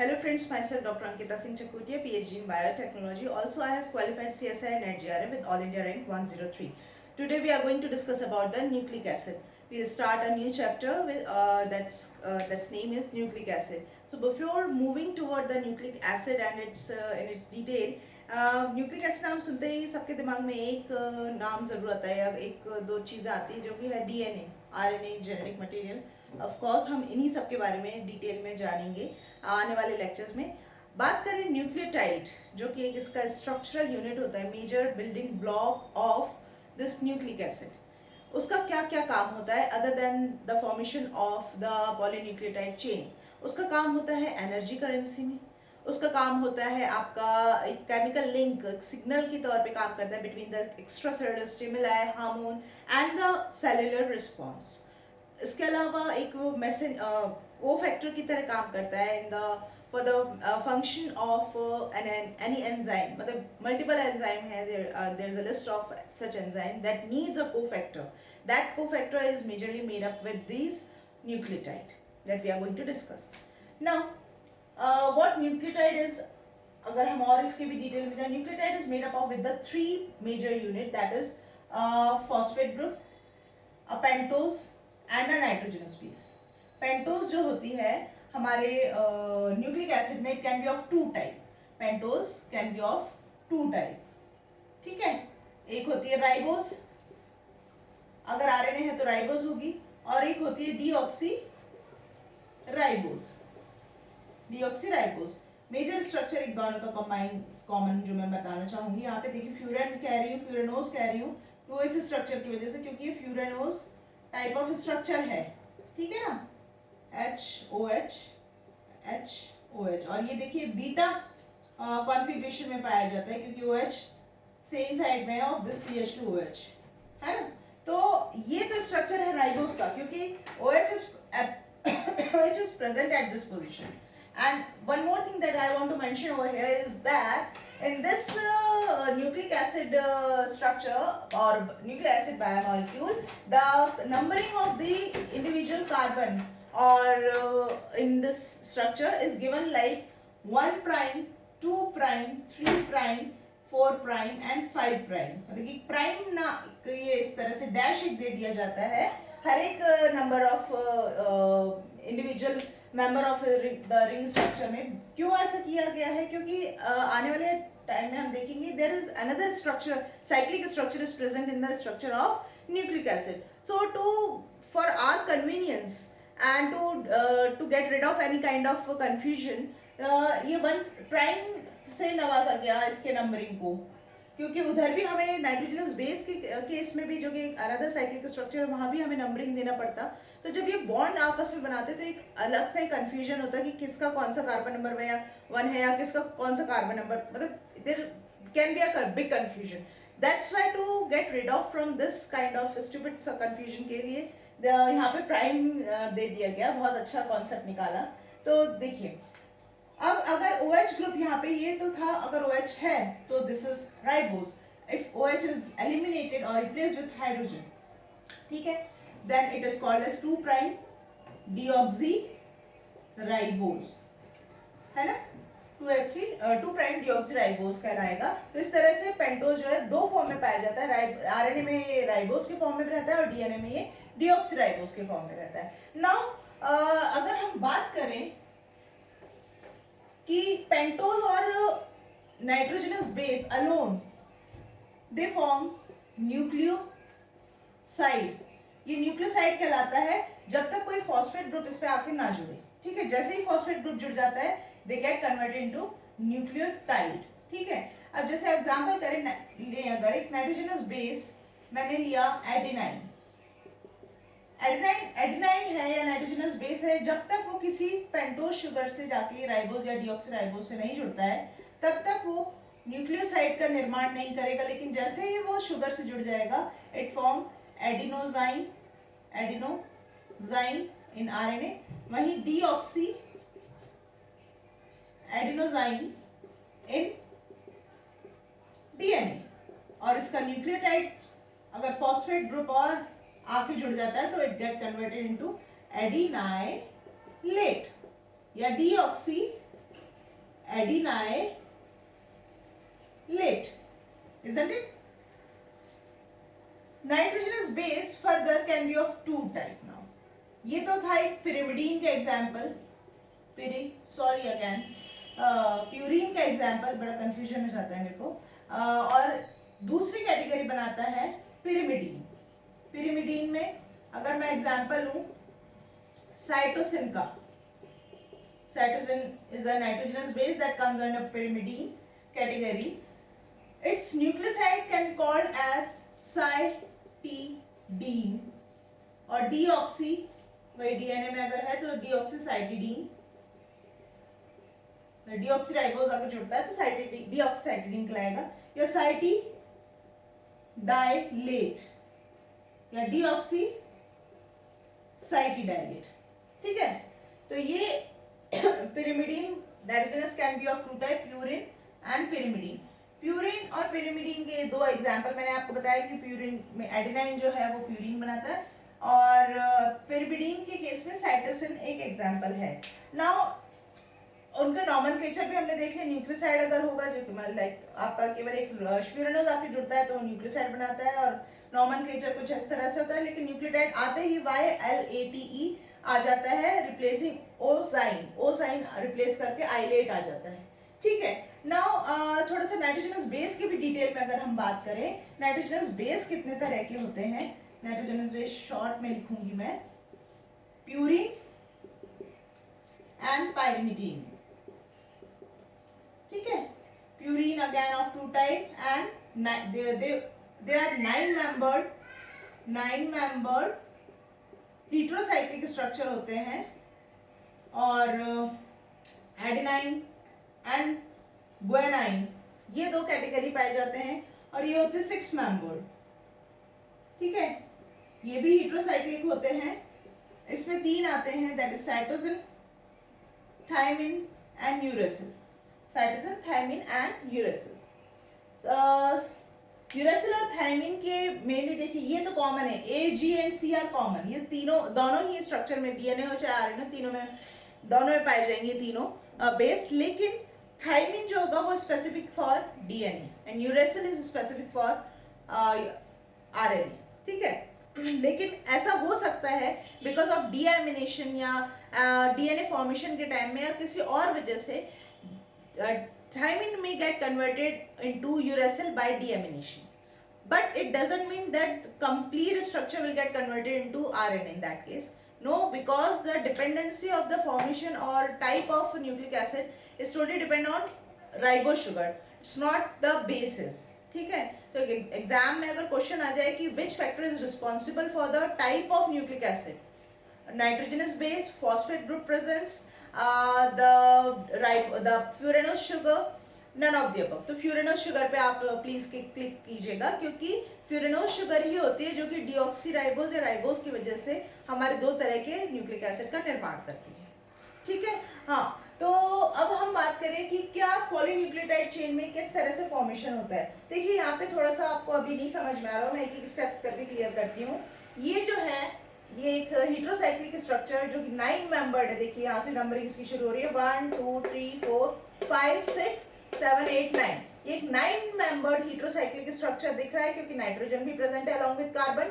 Hello friends, myself Dr. Ankita Singh Chakutia, PhD in Biotechnology. Also, I have qualified CSI and GRM with All India rank 103. Today we are going to discuss about the nucleic acid. We'll start a new chapter with that's name is nucleic acid. So before moving toward the nucleic acid and its in its detail, nucleic acid नाम सुनते ही सबके दिमाग में एक नाम जरूर आता है या एक दो चीज़ें आती है जो कि है DNA, RNA, genetic material. Of course हम इन्हीं सब के बारे में डिटेल में जानेंगे आने वाले लेक्चर्स में. बात करें न्यूक्लियोटाइड, जो कि एक इसका स्ट्रक्चरल यूनिट होता है, major building block of this nucleic acid. उसका क्या क्या काम होता है other than the formation of the polynucleotide chain. उसका काम होता है एनर्जी करेंसी में. उसका काम होता है आपका एक केमिकल लिंक, सिग्नल के तौर पे काम करता है between the extra cellular stimuli, hormone and the cellular response. इसके अलावा एक वो मैसेज को फैक्टर की तरह काम करता है in the for the function of any enzyme. मतलब मल्टीपल एंजाइम है, there is a list of such enzyme that needs a cofactor. That cofactor is majorly made up with this nucleotide that we are going to discuss now. What nucleotide is, अगर हम और इसके भी detail में जाए, nucleotide is made up of with the three major unit that is phosphate group, a pentose and a nitrogenous base. Pentose जो होती है हमारे न्यूक्लिक एसिड में, can be of two type. Pentose can be of two type. ठीक है, एक होती है राइबोज, अगर आरएनए है तो राइबोज होगी, और एक होती है deoxyribose. Deoxyribose major structure एक दोनों का कंबाइन कॉमन जो मैं बताना चाहूंगी. यहाँ पे देखिए फ्यूरन कह रही हूँ, फ्यूरेनोज कह रही हूँ तो इस स्ट्रक्चर की वजह से, क्योंकि ये फ्यूरेनोज टाइप ऑफ स्ट्रक्चर है. ठीक है ना, HOH HOH. और ये देखिए बीटा कॉन्फ़िगरेशन में पाया जाता है क्योंकि OH सेम साइड में है ऑफ दिस CH2OH, है ना. तो ये तो स्ट्रक्चर है राइबोस का, क्योंकि OH is present at this position. And one more thing that I want to mention over here is that in this nucleic acid structure or nucleic acid biomolecule, the numbering of the individual carbon or in this structure is given like 1 prime, 2 prime, 3 prime, 4 prime and 5 prime. मतलब कि prime ना ये इस तरह से dash एक दे दिया जाता है हर एक number of individual member of the ring structure में. क्यों ऐसा किया गया है? क्योंकि आने वाले टाइम में हम देखेंगे there is another structure, cyclic structure is present in the structure of nucleic acid. So to for our convenience and to get rid of any kind of confusion, ये 1 प्राइम से नवाजा गया इसके नंबरिंग को, क्योंकि उधर भी हमें नाइट्रोजनस बेस के केस में भी जो कि एक अनदर साइक्लिक स्ट्रक्चर है वहाँ भी हमें नंबरिंग देना पड़ता. तो जब ये बॉन्ड आपस में बनाते तो एक अलग सा ही कंफ्यूजन होता कि किसका कौन सा कार्बन नंबर में या 1 है या किसका कौन सा कार्बन नंबर, मतलब there can be a big confusion. That's why to get rid of from this kind of stupid सा कंफ्यूजन के लिए यहाँ पे प्राइम दे दिया गया. बहुत अच्छा कॉन्सेप्ट निकाला. तो देखिए अब अगर OH ग्रुप यहाँ पे ये तो था, अगर OH है तो this is ribose. If OH is eliminated और रिप्लेस्ड विथ हाइड्रोजन, ठीक है, then it is called as 2 prime deoxyribose, है ना. 2 प्राइम डीऑक्सी राइबोज कहलाएगा. तो इस तरह से पेंटोज जो है दो फॉर्म में पाया जाता है. आरएनए में ये राइबोज के फॉर्म में रहता है और डीएनए में ये डीऑक्सी राइबोज के फॉर्म में रहता है. नाउ अगर हम बात करें कि पेंटोज और nitrogenous base alone they form nucleoside. ये न्यूक्लियोसाइड कहलाता है जब तक कोई फॉस्फेट ग्रुप इस पे आके ना जुड़े. ठीक है, जैसे ही फॉस्फेट ग्रुप जुड़ जाता है they get converted into nucleotide. ठीक है, अब जैसे एग्जांपल करें, अगर एक नाइट्रोजनस बेस मैंने लिया एडेनाइन. एडेनाइन है या नाइट्रोजनस बेस है, जब तक वो किसी पेंटोज शुगर से जाके राइबोज या डीऑक्सी राइबोज से नहीं जुड़ता है तब तक वो न्यूक्लियोसाइड का निर्माण नहीं करेगा. लेकिन जैसे ही वो शुगर से जुड़ जाएगा इट फॉर्म एडिनोजाइन इन आरएनए. वहीं डीऑक्सी एडिनोजाइन इन डीएनए. और इसका न्यूक्लियोटाइड अगर फॉस्फेट ग्रुप और आके जुड़ जाता है तो it get converted into adenylate या deoxy adenylate, isn't it? Nitrogenous base further can be of two type now. ये तो था एक pyrimidine का एग्जाम्पल, प्यूरिन का एग्जाम्पल, बड़ा कंफ्यूजन हो जाता है मेरे को, और दूसरी कैटेगरी बनाता है pyrimidine. pyrimidine में अगर मैं एग्जाम्पल लूं साइटोसिन का, cytosine is a nitrogenous base that comes under pyrimidine category. Its nucleoside can be called as cytidine और deoxy, वही डीएनए में अगर है तो deoxycytidine, deoxyराइबोज अगर जुड़ता है तो deoxycytidine कहलाएगा, या cytidylate या deoxycytidylate. ठीक है, तो ये pyrimidine nitrogenous can be of two type, purine and pyrimidine. Purine और pyrimidine के दो एग्जाम्पल मैंने आपको बताया कि प्यूरिन में एडेनाइन जो है वो प्यूरिन बनाता है और pyrimidine के केस में साइटोसिन एक एग्जाम्पल है. नाउ उनका नॉमेनक्लेचर भी हमने देख लिया. न्यूक्लियोसाइड अगर होगा जो लाइक आपका केवल एक फ्यूरेनोज आके जुड़ता है तो न्यूक्लियोसाइड बनाता है और नॉमेनक्लेचर कुछ इस तरह से होता है, लेकिन न्यूक्लियोटाइड आते ही YLATE आ जाता है, रिप्लेसिंग ओ साइन रिप्लेस करके आइलेट आ जाता है. ठीक है, नाउ थोड़ा सा नाइट्रोजनस बेस की भी डिटेल में अगर हम बात करें, नाइट्रोजनस बेस कितने तरह के होते हैं. नाइट्रोजनस बेस शॉर्ट में लिखूंगी मैं, प्यूरिन एंड पाइरिमिडीन. ठीक है, purine again of two type and they are nine membered heterocyclic structure होते हैं और एडेनाइन एंड ग्वानाइन ये दो कैटेगरी पाए जाते हैं और ये होते हैं 6 मेंबर्ड. ठीक है, ये भी हेटेरोसाइक्लिक होते हैं. इसमें 3 आते हैं, that is cytosine, thymine and uracil. Cytosine, thymine and uracil. Uracil और थायमिन के मेनली देखिए ये तो कॉमन है, A G and C are common. ये तीनों दोनों ही स्ट्रक्चर में डीएनए हो चाहे आरएनए तीनों में पाए जाएंगे तीनों बेस. लेकिन थायमिन जो होगा वो specific for DNA and uracil is specific for RNA. ठीक है, लेकिन ऐसा हो सकता है बिकॉज ऑफ डीएमिनेशन या डीएनए फॉर्मेशन के टाइम में या किसी और वजह से thiamine may get converted into uracil by deamination, but it doesn't mean that complete structure will get converted into RNA in that case. No, because the dependency of the formation or type of nucleic acid is totally depend on ribose sugar. It's not the bases. ठीक है, तो exam में अगर question आ जाए कि which factor is responsible for the type of nucleic acid, nitrogenous base, phosphate group presence, the furanose sugar, none of the above. तो furanose sugar पे आप प्लीज क्लिक कीजिएगा क्योंकि furanose sugar ही होती है जो कि deoxyराइबोज या राइबोज की वजह से हमारे दो तरह के न्यूक्लिक एसिड का निर्माण करती है. ठीक है, हाँ, तो अब हम बात करें कि क्या पॉलीन्यूक्लियोटाइड चेन में किस तरह से फॉर्मेशन होता है. देखिए यहाँ पे थोड़ा सा आपको अभी नहीं समझ में आ रहा, मैं एक एक स्टेप करके क्लियर करती हूँ. ये जो है ये एक हेटेरोसाइक्लिक स्ट्रक्चर जो कि 9 मेंबर्ड है. देखिए यहाँ से नंबरिंग इसकी शुरू हो रही है 1 2 3 4 5 6 7 8 9. ये एक 9 मेंबर्ड हेटेरोसाइक्लिक स्ट्रक्चर दिख रहा है क्योंकि नाइट्रोजन भी प्रेजेंट है अलॉन्ग विद कार्बन.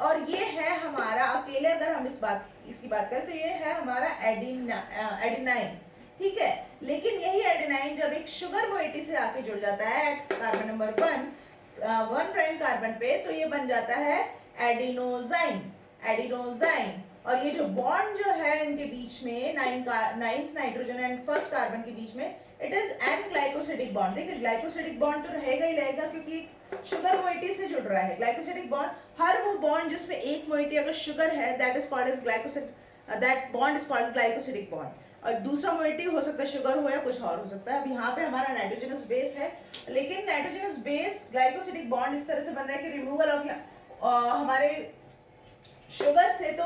और ये है हमारा अकेले अगर हम इसकी बात करें तो ये है हमारा एडेनाइन. ठीक है, लेकिन यही एडेनाइन जब एक शुगर मोइटी से आके जुड़ जाता है कार्बन नंबर 1 प्राइम कार्बन पे तो ये बन जाता है एडिनोजाइन. और ये जो बॉन्ड जो है इनके बीच में 9th nitrogen and first carbon के बीच में it is an glycosidic bond. देखिए ग्लाइकोसिडिक बॉन्ड तो रहेगा ही रहेगा क्योंकि शुगर मोइटी से जुड़ रहा है. ग्लाइकोसिडिक बॉन्ड हर वो बॉन्ड जिसमें एक मोइटी अगर शुगर है that is called as glycoside, that bond is called glycosidic bond. और दूसरा मोइटी हो सकता है शुगर हो या कुछ और हो सकता है. अब यहाँ पे हमारा नाइट्रोजनस बेस है, लेकिन नाइट्रोजनस बेस ग्लाइकोसिडिक बॉन्ड इस तरह से बन रहा है कि रिमूवल ऑफ हमारे शुगर से तो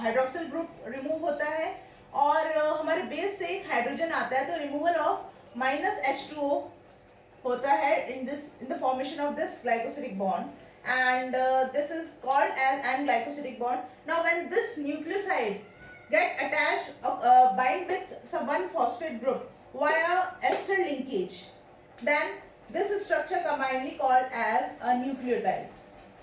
हाइड्रोक्सिल ग्रुप रिमूव होता है और हमारे बेस से एक हाइड्रोजन आता है तो रिमूवल ऑफ -H2O होता है in the formation of this glycosidic bond, and this is called as an glycosidic bond. Now when this nucleoside get attached bind with some one phosphate group via ester linkage, then this structure commonly called as a nucleotide।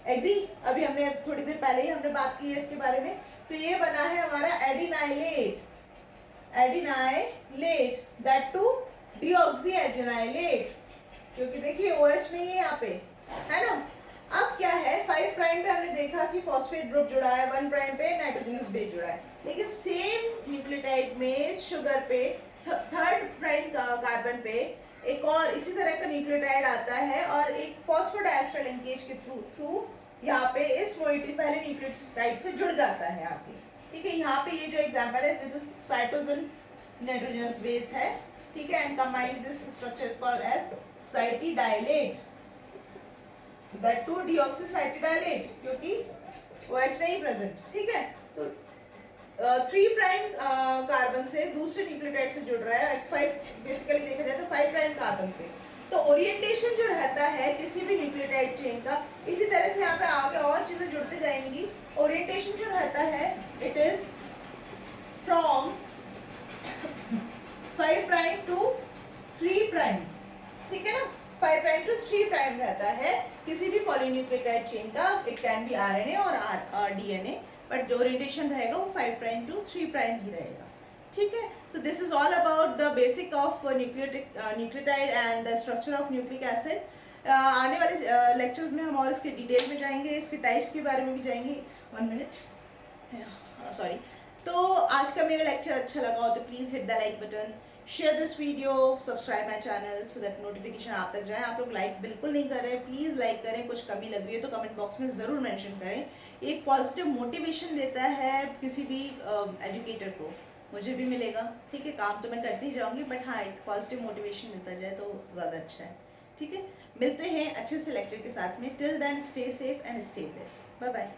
Agree? अभी हमने थोड़ी देर पहले ही हमने बात की है इसके बारे में। तो ये बना है हमारा adenylate, that two deoxy adenylate, क्योंकि देखिए OH नहीं है यहाँ पे, है ना। अब क्या है, 5 प्राइम पे हमने देखा कि फॉस्फेट ग्रुप जुड़ा है, 1 प्राइम पे नाइट्रोजनस बेस जुड़ा है, लेकिन सेम न्यूक्लियोटाइड में शुगर पे 3rd प्राइम कार्बन पे एक और इसी तरह का न्यूक्लियोटाइड आता है और एक फॉस्फोडाइएस्टर लिंकेज के थ्रू यहाँ पे इस मोइटी पहले न्यूक्लियोटाइड से जुड़ जाता है आगे। ठीक है, यहाँ पे ये जो एग्जांपल है this is cytosine nitrogenous base है, ठीक है, and combined this structure is called as cytidylate, that to deoxycytidylate, क्योंकि OH नहीं प्रेजेंट। ठीक है, तो 3 प्राइम कार्बन से दूसरे न्यूक्लियोटाइड से जुड़ रहा है, 5 बेसिकली देखा जाए तो 5 प्राइम कार्बन से। तो ओरिएंटेशन जो रहता है किसी भी न्यूक्लियोटाइड चेन का, इसी तरह से यहाँ पे आगे और चीजें जुड़ते जाएंगी। ओरिएंटेशन जो रहता है it is from 5 prime to 3 prime, ठीक है ना, 5 प्राइम टू 3 प्राइम रहता है किसी भी पॉलीन्यूक्लियोटाइड चेन का। इट कैन बी RNA और DNA, बट जो ओरिएंटेशन रहेगा वो 5 प्राइम टू 3 प्राइम ही रहेगा। ठीक है, so this is all about the basic of nucleotide and the structure of nucleic acid. आने वाले लेक्चर्स में हम और इसके डिटेल में जाएंगे, इसके टाइप्स के बारे में भी जाएंगे। 1 मिनट, सॉरी। तो आज का मेरा लेक्चर अच्छा लगा हो तो please hit the like button, share this video, subscribe my channel so that notification आप तक जाए। आप लोग लाइक बिल्कुल नहीं कर रहे, प्लीज़ लाइक करें। कुछ कमी लग रही है तो कमेंट बॉक्स में ज़रूर मेंशन करें। एक पॉजिटिव मोटिवेशन देता है किसी भी एजुकेटर को, मुझे भी मिलेगा। ठीक है, काम तो मैं करती ही जाऊंगी, बट हाँ एक पॉजिटिव मोटिवेशन देता जाए तो ज़्यादा अच्छा है। ठीक है, मिलते हैं अच्छे से लेक्चर के साथ में। Till then stay safe and stay blessed. Bye bye.